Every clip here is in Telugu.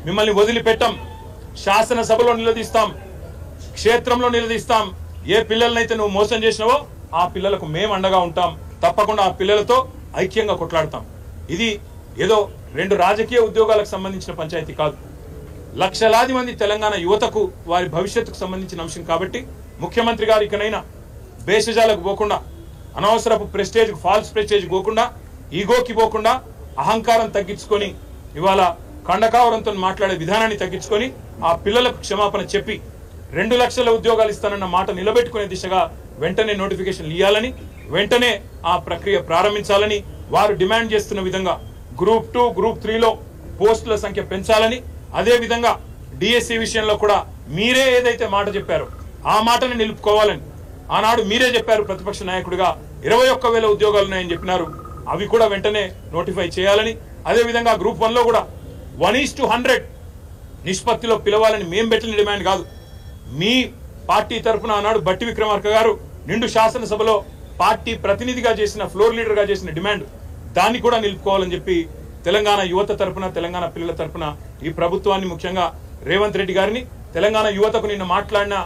మిమ్మల్ని వదిలిపెట్టాం. శాసనసభలో నిలదీస్తాం, క్షేత్రంలో నిలదీస్తాం. ఏ పిల్లలనైతే నువ్వు మోసం చేసినావో ఆ పిల్లలకు మేము అండగా ఉంటాం. తప్పకుండా ఆ పిల్లలతో ఐక్యంగా కొట్లాడతాం. ఇది ఏదో 2 రాజకీయ ఉద్యోగాలకు సంబంధించిన పంచాయతీ కాదు. లక్షలాది మంది తెలంగాణ యువతకు వారి భవిష్యత్తుకు సంబంధించిన అంశం కాబట్టి ముఖ్యమంత్రి గారు ఇకనైనా భేషజాలకు పోకుండా, అనవసరపు ప్రెస్టేజ్, ఫాల్స్ ప్రెస్టేజ్ పోకుండా, ఈగోకి పోకుండా అహంకారం తగ్గించుకొని ఇవాళ కండకావరంతో మాట్లాడే విధానాన్ని తగ్గించుకొని ఆ పిల్లలకు క్షమాపణ చెప్పి 2 లక్షల ఉద్యోగాలు ఇస్తానన్న మాట నిలబెట్టుకునే దిశగా వెంటనే నోటిఫికేషన్లు ఇవ్వాలని, వెంటనే ఆ ప్రక్రియ ప్రారంభించాలని, వారు డిమాండ్ చేస్తున్న విధంగా గ్రూప్ 2, గ్రూప్ 3లో పోస్టుల సంఖ్య పెంచాలని, అదే విధంగా డిఎస్సి విషయంలో కూడా మీరే ఏదైతే మాట చెప్పారో ఆ మాటను నిలుపుకోవాలని ఆనాడు మీరే చెప్పారు. ప్రతిపక్ష నాయకుడిగా 21,000 ఉద్యోగాలు ఉన్నాయని చెప్పినారు. అవి కూడా వెంటనే నోటిఫై చేయాలని, అదే విధంగా గ్రూప్ 1లో కూడా 1:100 నిష్పత్తిలో పిలవాలని మేము పెట్టిన డిమాండ్ కాదు. మీ పార్టీ తరఫున ఆనాడు బట్టి విక్రమార్క గారు నిండు శాసనసభలో పార్టీ ప్రతినిధిగా చేసిన, ఫ్లోర్ లీడర్ గా చేసిన డిమాండ్, దాన్ని కూడా నిలుపుకోవాలని చెప్పి తెలంగాణ యువత తరఫున, తెలంగాణ పిల్లల తరఫున ఈ ప్రభుత్వాన్ని, ముఖ్యంగా రేవంత్ రెడ్డి గారిని, తెలంగాణ యువతకు నిన్న మాట్లాడిన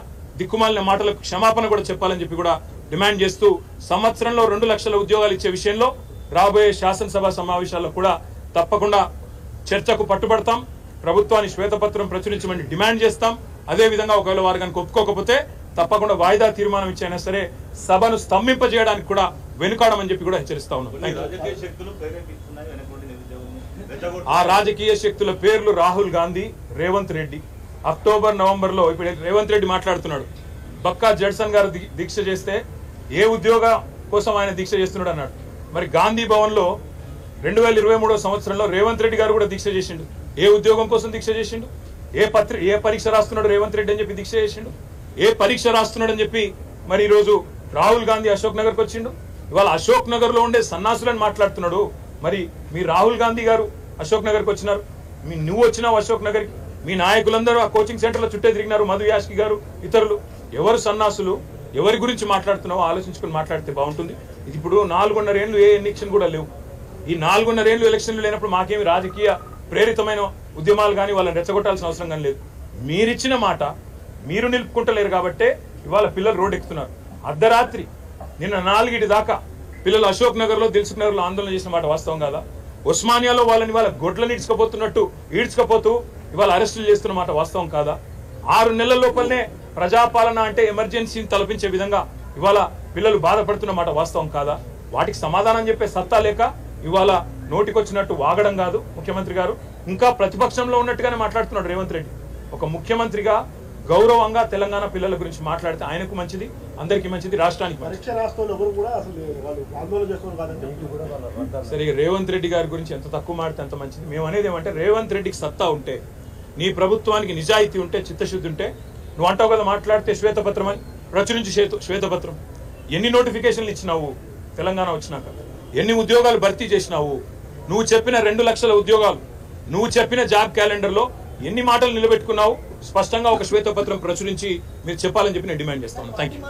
దిక్కుమాలిన మాటలకు క్షమాపణ కూడా చెప్పాలని చెప్పి కూడా డిమాండ్ చేస్తూ సంవత్సరంలో 2 లక్షల ఉద్యోగాలు ఇచ్చే విషయంలో రాబోయే శాసనసభ సమావేశాల్లో కూడా తప్పకుండా చర్చకు పట్టుబడతాం. ప్రభుత్వాన్ని శ్వేతపత్రం ప్రచురించమని డిమాండ్ చేస్తాం. అదే విధంగా ఒకవేళ వారు కనుక ఒప్పుకోకపోతే తప్పకుండా వాయిదా తీర్మానం ఇచ్చైనా సరే సభను స్తంభింపజేయడానికి కూడా వెనుకాడమని చెప్పి కూడా హెచ్చరిస్తా ఉన్నాం. ఆ రాజకీయ శక్తుల పేర్లు రాహుల్ గాంధీ, రేవంత్ రెడ్డి. అక్టోబర్, నవంబర్లో ఇప్పుడు రేవంత్ రెడ్డి మాట్లాడుతున్నాడు, బక్కా జడ్సన్ గారు దీక్ష చేస్తే ఏ ఉద్యోగ కోసం ఆయన దీక్ష చేస్తున్నాడు అన్నాడు. మరి గాంధీ భవన్ లో 2023 సంవత్సరంలో రేవంత్ రెడ్డి గారు కూడా దీక్ష చేసిండు. ఏ ఉద్యోగం కోసం దీక్ష చేసిండు? ఏ పరీక్ష రాస్తున్నాడు రేవంత్ రెడ్డి అని చెప్పి దీక్ష చేసిండు? ఏ పరీక్ష రాస్తున్నాడు అని చెప్పి మరి ఈ రోజు రాహుల్ గాంధీ అశోక్ నగర్కి వచ్చిండు. ఇవాళ అశోక్ నగర్ లో ఉండే సన్నాసులని మాట్లాడుతున్నాడు. మరి మీ రాహుల్ గాంధీ గారు అశోక్ నగర్కి వచ్చినారు, నువ్వు వచ్చినావు అశోక్ నగర్కి, మీ నాయకులందరూ ఆ కోచింగ్ సెంటర్లో చుట్టే తిరిగినారు, మధు యాష్కి గారు, ఇతరులు. ఎవరు సన్నాసులు, ఎవరి గురించి మాట్లాడుతున్నావో ఆలోచించుకుని మాట్లాడితే బాగుంటుంది. ఇది ఇప్పుడు 4.5 ఏళ్ళు ఏ ఎలక్షన్ కూడా లేవు. ఈ 4.5 ఏళ్ళు ఎలక్షన్లు లేనప్పుడు మాకేమి రాజకీయ ప్రేరితమైన ఉద్యమాలు కానీ వాళ్ళని రెచ్చగొట్టాల్సిన అవసరం కానీ లేదు. మీరిచ్చిన మాట మీరు నిలుపుకుంటలేరు కాబట్టే ఇవాళ పిల్లలు రోడ్డు ఎక్కుతున్నారు. అర్ధరాత్రి నిన్న 4 దాకా పిల్లలు అశోక్ నగర్ లో, దిల్సుఖ్ నగర్ లో ఆందోళన చేసిన మాట వాస్తవం కాదా? ఉస్మానియాలో వాళ్ళని వాళ్ళ గొడ్లను ఈడ్చుకపోతూ ఇవాళ అరెస్టులు చేస్తున్న మాట వాస్తవం కాదా? 6 నెలల లోపలనే ప్రజాపాలన అంటే ఎమర్జెన్సీని తలపించే విధంగా ఇవాళ పిల్లలు బాధపడుతున్న మాట వాస్తవం కాదా? వాటికి సమాధానం చెప్పే సత్తా లేక ఇవాళ నోటికొచ్చినట్టు వాగడం కాదు ముఖ్యమంత్రి గారు. ఇంకా ప్రతిపక్షంలో ఉన్నట్టుగానే మాట్లాడుతున్నాడు రేవంత్ రెడ్డి. ఒక ముఖ్యమంత్రిగా గౌరవంగా తెలంగాణ పిల్లల గురించి మాట్లాడితే ఆయనకు మంచిది, అందరికీ మంచిది, రాష్ట్రానికి సరే. రేవంత్ రెడ్డి గారి గురించి ఎంత తక్కువ మాడితే అంత మంచిది. మేము అనేది ఏమంటే రేవంత్ రెడ్డికి సత్తా ఉంటే, నీ ప్రభుత్వానికి నిజాయితీ ఉంటే, చిత్తశుద్ధి ఉంటే, నువ్వు అంటావు కదా మాట్లాడితే శ్వేతపత్రం అని ప్రచురించి శ్వేతపత్రం. ఎన్ని నోటిఫికేషన్లు ఇచ్చినావు తెలంగాణ వచ్చినాక? ఎన్ని ఉద్యోగాలు భర్తీ చేసినావు? నువ్వు చెప్పిన 2 లక్షల ఉద్యోగాలు, నువ్వు చెప్పిన జాబ్ క్యాలెండర్ లో ఎన్ని మాటలు నిలబెట్టుకున్నావు? స్పష్టంగా ఒక శ్వేతపత్రం ప్రచురించి మీరు చెప్పాలని చెప్పి నేను డిమాండ్ చేస్తాను. Thank you.